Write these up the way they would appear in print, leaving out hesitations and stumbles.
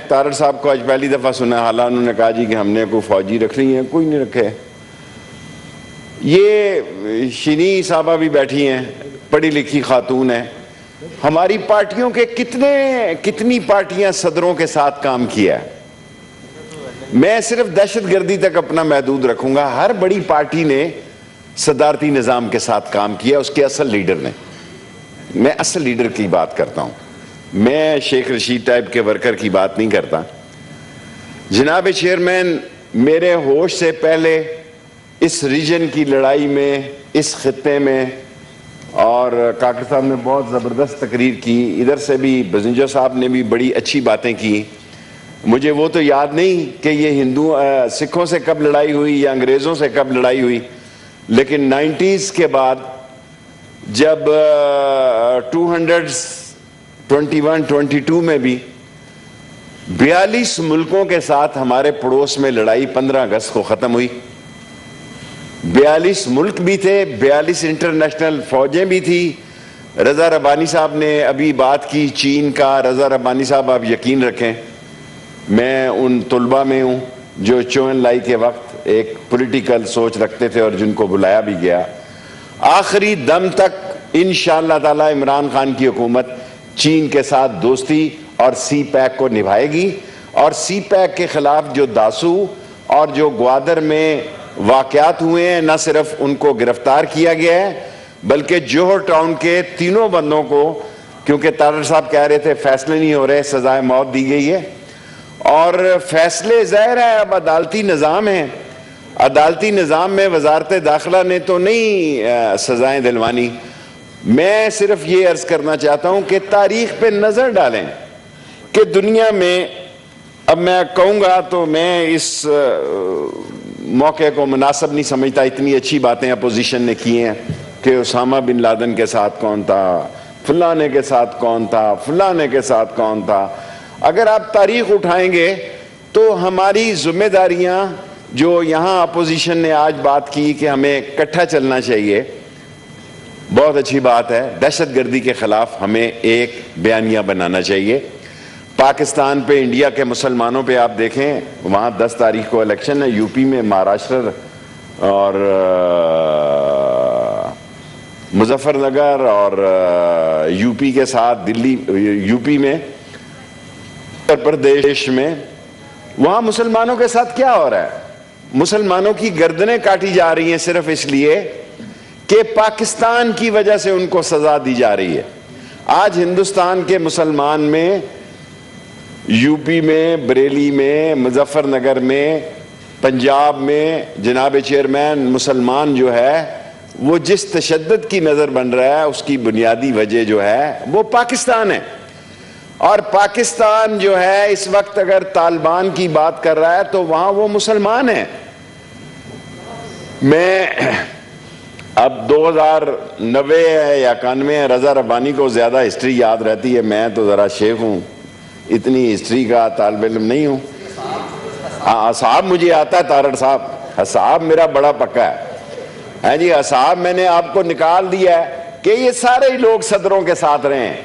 تارڑ صاحب کو آج پہلی دفعہ سنا، حالانکہ انہوں نے کہا جی کہ ہم نے کوئی فوجی رکھ لی ہیں، کوئی نہیں رکھے. یہ شینی صاحبہ بھی بیٹھی ہیں، پڑھی لکھی خاتون ہیں. ہماری پارٹیوں کے کتنی پارٹیاں صدروں کے ساتھ کام کیا ہے. میں صرف دہشت گردی تک اپنا محدود رکھوں گا. ہر بڑی پارٹی نے صدارتی نظام کے ساتھ کام کیا، اس کے اصل لیڈر نے. میں اصل لیڈر کی بات کرتا ہوں، میں شیخ رشید ٹائپ کے ورکر کی بات نہیں کرتا. جناب چیئرمین، میرے ہوش سے پہلے اس ریجن کی لڑائی میں، اس خطے میں، اور کاکڑ صاحب نے بہت زبردست تقریر کی، ادھر سے بھی بزنجر صاحب نے بھی بڑی اچھی باتیں کی. مجھے وہ تو یاد نہیں کہ یہ سکھوں سے کب لڑائی ہوئی یا انگریزوں سے کب لڑائی ہوئی، لیکن 90s کے بعد جب 221-22 میں بھی 42 ملکوں کے ساتھ ہمارے پڑوس میں لڑائی 15 اگست کو ختم ہوئی. 42 ملک بھی تھے، 42 انٹرنیشنل فوجیں بھی تھی. رضا ربانی صاحب نے ابھی بات کی چین کا. رضا ربانی صاحب، آپ یقین رکھیں میں ان طلباء میں ہوں جو چو ان لائی کے وقت ایک پولیٹیکل سوچ رکھتے تھے اور جن کو بلایا بھی گیا. آخری دم تک انشاءاللہ تعالی عمران خان کی حکومت چین کے ساتھ دوستی اور سی پیک کو نبھائے گی، اور سی پیک کے خلاف جو داسو اور جو گوادر میں واقعات ہوئے ہیں، نہ صرف ان کو گرفتار کیا گیا ہے بلکہ جوہر ٹاؤن کے تینوں بندوں کو، کیونکہ تارڑ صاحب کہہ رہے تھے فیصلے نہیں ہو رہے، سزائے موت دی گئی ہے. اور فیصلے ظاہر ہے اب عدالتی نظام ہے. عدالتی نظام میں وزارت داخلہ نے تو نہیں سزائیں دلوانی. میں صرف یہ عرض کرنا چاہتا ہوں کہ تاریخ پہ نظر ڈالیں کہ دنیا میں، اب میں کہوں گا تو میں اس موقع کو مناسب نہیں سمجھتا، اتنی اچھی باتیں اپوزیشن نے کی ہیں کہ اسامہ بن لادن کے ساتھ کون تھا، فلانے کے ساتھ کون تھا، فلانے کے ساتھ کون تھا. اگر آپ تاریخ اٹھائیں گے تو ہماری ذمہ داریاں، جو یہاں اپوزیشن نے آج بات کی کہ ہمیں اکٹھا چلنا چاہیے، بہت اچھی بات ہے. دہشت گردی کے خلاف ہمیں ایک بیانیہ بنانا چاہیے. پاکستان پہ، انڈیا کے مسلمانوں پہ آپ دیکھیں، وہاں 10 تاریخ کو الیکشن ہے. یو پی میں مہاراشٹر اور مظفر نگر اور یو پی کے ساتھ دلی، یو پی میں، اتر پردیش میں، وہاں مسلمانوں کے ساتھ کیا ہو رہا ہے؟ مسلمانوں کی گردنیں کاٹی جا رہی ہیں صرف اس لیے کہ پاکستان کی وجہ سے ان کو سزا دی جا رہی ہے. آج ہندوستان کے مسلمان میں، یو پی میں، بریلی میں، مظفر نگر میں، پنجاب میں، جناب چیئرمین، مسلمان جو ہے وہ جس تشدد کی نظر بن رہا ہے، اس کی بنیادی وجہ جو ہے وہ پاکستان ہے. اور پاکستان جو ہے اس وقت اگر طالبان کی بات کر رہا ہے تو وہاں وہ مسلمان ہیں. میں اب 2090 ہے یا 91 ہے، رضا ربانی کو زیادہ ہسٹری یاد رہتی ہے، میں تو ذرا شیخ ہوں، اتنی ہسٹری کا طالب علم نہیں ہوں. اصحاب مجھے آتا ہے، تارڑ صاحب اصحاب میرا بڑا پکا ہے جی. اصحاب میں نے آپ کو نکال دیا ہے کہ یہ سارے ہی لوگ صدروں کے ساتھ رہے ہیں.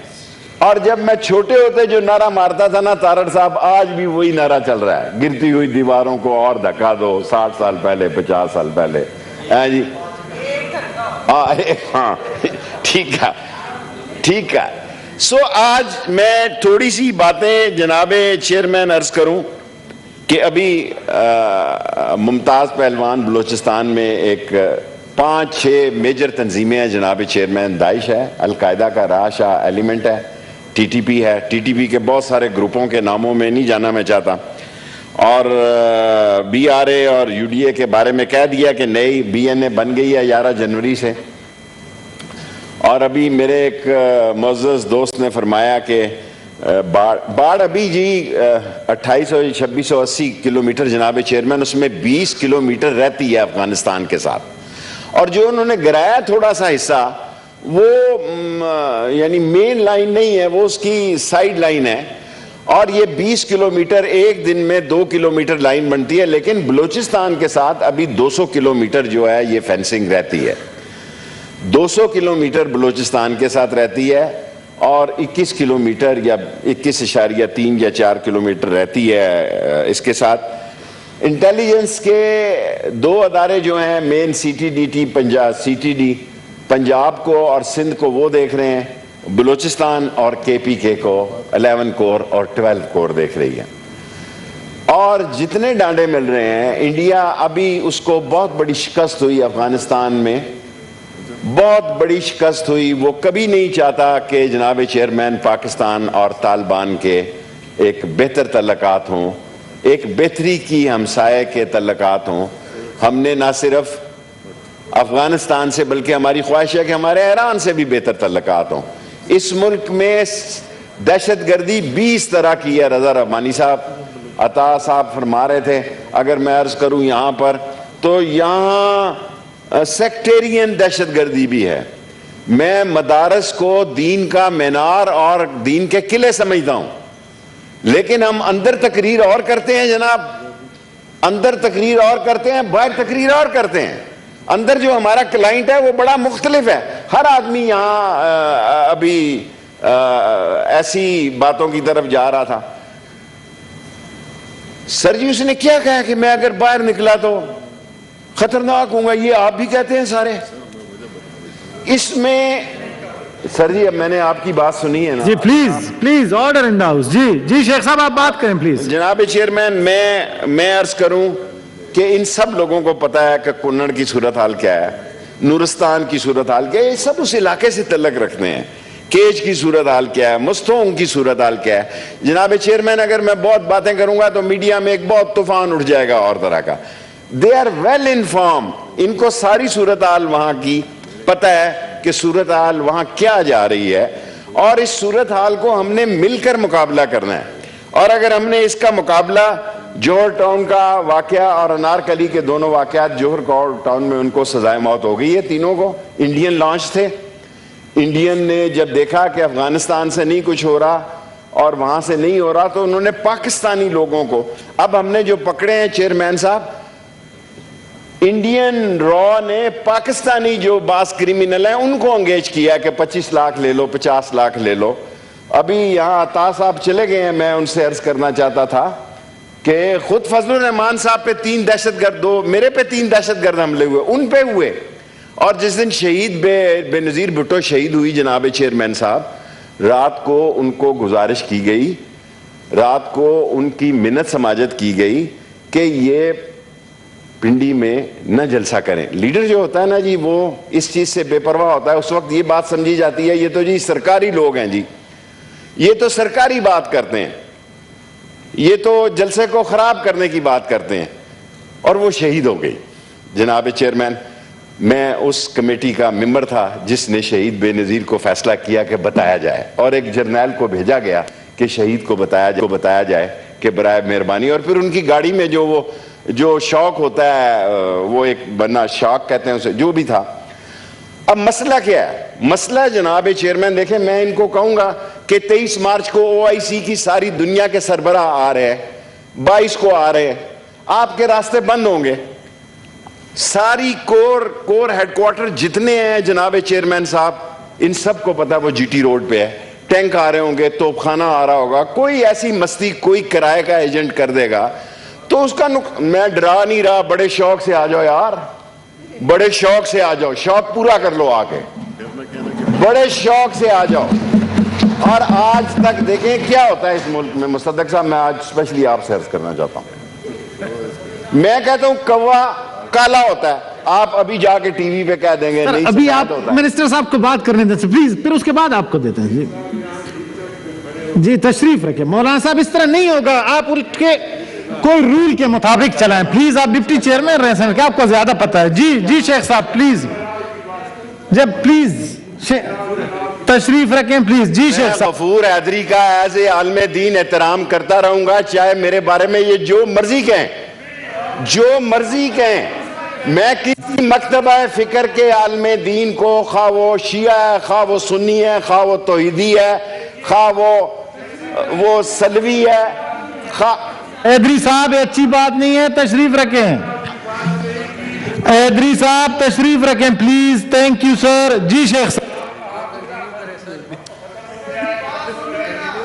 اور جب میں چھوٹے ہوتے جو نعرہ مارتا تھا نا تارڑ صاحب، آج بھی وہی نعرہ چل رہا ہے، گرتی ہوئی دیواروں کو اور دھکا دو، 60 سال پہلے، 50 سال پہلے جی. ہاں ٹھیک ہے، ٹھیک ہے. سو آج میں تھوڑی سی باتیں جناب چیئرمین عرض کروں کہ ابھی ممتاز پہلوان بلوچستان میں ایک 5-6 میجر تنظیمیں ہیں جناب چیئرمین. داعش ہے، القاعدہ کا راشا ایلیمنٹ ہے، ٹی ٹی پی ہے. ٹی ٹی پی کے بہت سارے گروپوں کے ناموں میں نہیں جانا میں چاہتا، اور بی آر اے اور یو ڈی اے کے بارے میں کہہ دیا کہ نئی بی این اے بن گئی ہے 11 جنوری سے. اور ابھی میرے ایک معزز دوست نے فرمایا کہ باڑھ ابھی جی 2800-2680 کلومیٹر جناب چیئرمین، اس میں 20 کلومیٹر رہتی ہے افغانستان کے ساتھ. اور جو انہوں نے گرایا تھوڑا سا حصہ، وہ یعنی مین لائن نہیں ہے، وہ اس کی سائیڈ لائن ہے. اور یہ 20 کلومیٹر ایک دن میں 2 کلومیٹر لائن بنتی ہے. لیکن بلوچستان کے ساتھ ابھی 200 کلومیٹر جو ہے یہ فینسنگ رہتی ہے. 200 کلومیٹر بلوچستان کے ساتھ رہتی ہے. اور 21 کلومیٹر یا 21.3 یا 4 کلومیٹر رہتی ہے اس کے ساتھ۔ انٹیلیجنس کے 2 ادارے جو ہیں مین CTDT CTD پنجاب کو اور سندھ کو وہ دیکھ رہے ہیں، بلوچستان اور KPK کو 11 کور اور 12 کور دیکھ رہی ہے۔ اور جتنے ڈانڈے مل رہے ہیں، انڈیا ابھی اس کو بہت بڑی شکست ہوئی افغانستان میں، بہت بڑی شکست ہوئی۔ وہ کبھی نہیں چاہتا کہ جناب چیئرمین پاکستان اور طالبان کے ایک بہتر تعلقات ہوں، ایک بہتری کی ہمسائے کے تعلقات ہوں۔ ہم نے نہ صرف افغانستان سے بلکہ ہماری خواہش ہے کہ ہمارے ایران سے بھی بہتر تعلقات ہوں۔ اس ملک میں دہشت گردی 20 طرح کی ہے۔ رضا ربانی صاحب، عطا صاحب فرما رہے تھے، اگر میں عرض کروں یہاں پر تو یہاں سیکٹیرین دہشت گردی بھی ہے۔ میں مدارس کو دین کا مینار اور دین کے قلعے سمجھتا ہوں، لیکن ہم اندر تقریر اور کرتے ہیں جناب، اندر تقریر اور کرتے ہیں، باہر تقریر اور کرتے ہیں۔ اندر جو ہمارا کلائنٹ ہے وہ بڑا مختلف ہے۔ ہر آدمی یہاں ابھی ایسی باتوں کی طرف جا رہا تھا۔ سر جی اس نے کیا کہا کہ میں اگر باہر نکلا تو خطرناک ہوں گا، یہ آپ بھی کہتے ہیں سارے۔ اس میں سر جی اب میں نے آپ کی بات سنی ہے نا جی، please order in the house. جی شیخ صاحب آپ بات کریں پلیز۔ جناب چیئرمین، میں عرض کروں کہ ان سب لوگوں کو پتا ہے کہ کنڑ کی صورتحال کیا ہے، نورستان کی صورتحال کیا ہے، یہ سب اس علاقے سے تعلق رکھتے ہیں۔ کیج کی صورتحال کیا ہے، مستونگ کی صورتحال کیا ہے۔ جناب چیئرمین اگر میں بہت باتیں کروں گا تو میڈیا میں ایک بہت طوفان اٹھ جائے گا اور طرح کا۔ دے آر ویل انفارم، ان کو ساری صورتحال وہاں کی پتہ ہے کہ صورتحال وہاں کیا جا رہی ہے، اور اس صورتحال کو ہم نے مل کر مقابلہ کرنا ہے۔ اور اگر ہم نے اس کا مقابلہ جوہر ٹاؤن کا واقعہ اور انارکلی کے دونوں واقعات، جوہر ٹاؤن میں ان کو سزائے موت ہو گئی ہے، تینوں کو انڈین لانچ تھے۔ انڈین نے جب دیکھا کہ افغانستان سے نہیں کچھ ہو رہا اور وہاں سے نہیں ہو رہا تو انہوں نے پاکستانی لوگوں کو، اب ہم نے جو پکڑے ہیں چیئرمین صاحب، انڈین را نے پاکستانی جو بعض کرمینل ہیں ان کو انگیج کیا کہ 25 لاکھ لے لو، 50 لاکھ لے لو۔ ابھی یہاں عطا صاحب چلے گئے ہیں، میں ان سے عرض کرنا چاہتا تھا کہ خود فضل الرحمان صاحب پہ 3 دہشت گرد، میرے پہ 3 دہشت گرد حملے ہوئے، ان پہ ہوئے۔ اور جس دن شہید بے نظیر بھٹو شہید ہوئی جناب چیئرمین صاحب، رات کو ان کو گزارش کی گئی، رات کو ان کی منت سماجت کی گئی کہ یہ پنڈی میں نہ جلسہ کریں۔ لیڈر جو ہوتا ہے نا جی، وہ اس چیز سے بے پرواہ ہوتا ہے۔ اس وقت یہ بات سمجھی جاتی ہے یہ تو جی سرکاری لوگ ہیں، جی یہ تو سرکاری بات کرتے ہیں، یہ تو جلسے کو خراب کرنے کی بات کرتے ہیں، اور وہ شہید ہو گئی۔ جناب چیئرمین، میں اس کمیٹی کا ممبر تھا جس نے شہید بے نظیر کو فیصلہ کیا کہ بتایا جائے، اور ایک جرنیل کو بھیجا گیا کہ شہید کو بتایا جائے کہ برائے مہربانی۔ اور پھر ان کی گاڑی میں جو شوق ہوتا ہے، وہ ایک بنا شوق کہتے ہیں اسے، جو بھی تھا۔ اب مسئلہ کیا ہے؟ مسئلہ جناب چیئرمین دیکھیں، میں ان کو کہوں گا کہ 23 مارچ کو OIC کی ساری دنیا کے سربراہ آ رہے ہیں، 22 کو آ رہے ہیں، آپ کے راستے بند ہوں گے۔ ساری کور ہیڈ کوارٹر جتنے ہیں جناب چیئرمین صاحب، ان سب کو پتا وہ GT روڈ پہ ہے، ٹینک آ رہے ہوں گے، توپ خانہ آ رہا ہوگا، کوئی ایسی مستی کوئی کرائے کا ایجنٹ کر دے گا تو اس کا میں ڈرا نہیں رہا، بڑے شوق سے آ جاؤ یار، بڑے شوق سے آ جاؤ، شوق پورا کر لو آ کے، بڑے شوق سے آ جاؤ۔ اور آج تک دیکھیں کیا ہوتا ہے اس ملک میں۔ مصدق صاحب، میں آج اسپیشلی آپ سے عرض کرنا چاہتا ہوں، میں کہتا ہوں کوا کالا ہوتا ہے، آپ ابھی جا کے ٹی وی پہ کہہ دیں گے نہیں، ابھی آپ منسٹر صاحب کو بات کرنے دیں پلیز، پھر اس کے بعد آپ کو دیتے ہیں۔ جی تشریف رکھیں مولانا صاحب، اس طرح نہیں ہوگا، آپ اٹھ کے کوئی رول کے مطابق چلائیں پلیز۔ آپ ڈپٹی چیئرمین رہے ہیں، کیا آپ کو زیادہ پتہ ہے؟ جی شیخ صاحب پلیز، جب پلیز تشریف رکھیں پلیز۔ جی شیخ صاحب۔ غفور حیدری کا ایز اے عالم دین احترام کرتا رہوں گا، چاہے میرے بارے میں یہ جو مرضی کہیں، جو مرضی کہیں۔ میں کسی مکتبہ فکر کے عالم دین کو، خواہ وہ شیعہ ہے، خواہ وہ سنی ہے، خواہ وہ توحیدی ہے، خواہ وہ سلوی ہے، حیدری صاحب اچھی بات نہیں ہے، تشریف رکھیں۔ حیدری صاحب تشریف رکھیں پلیز، تھینک یو سر۔ جی شیخ صاحب۔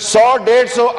100-150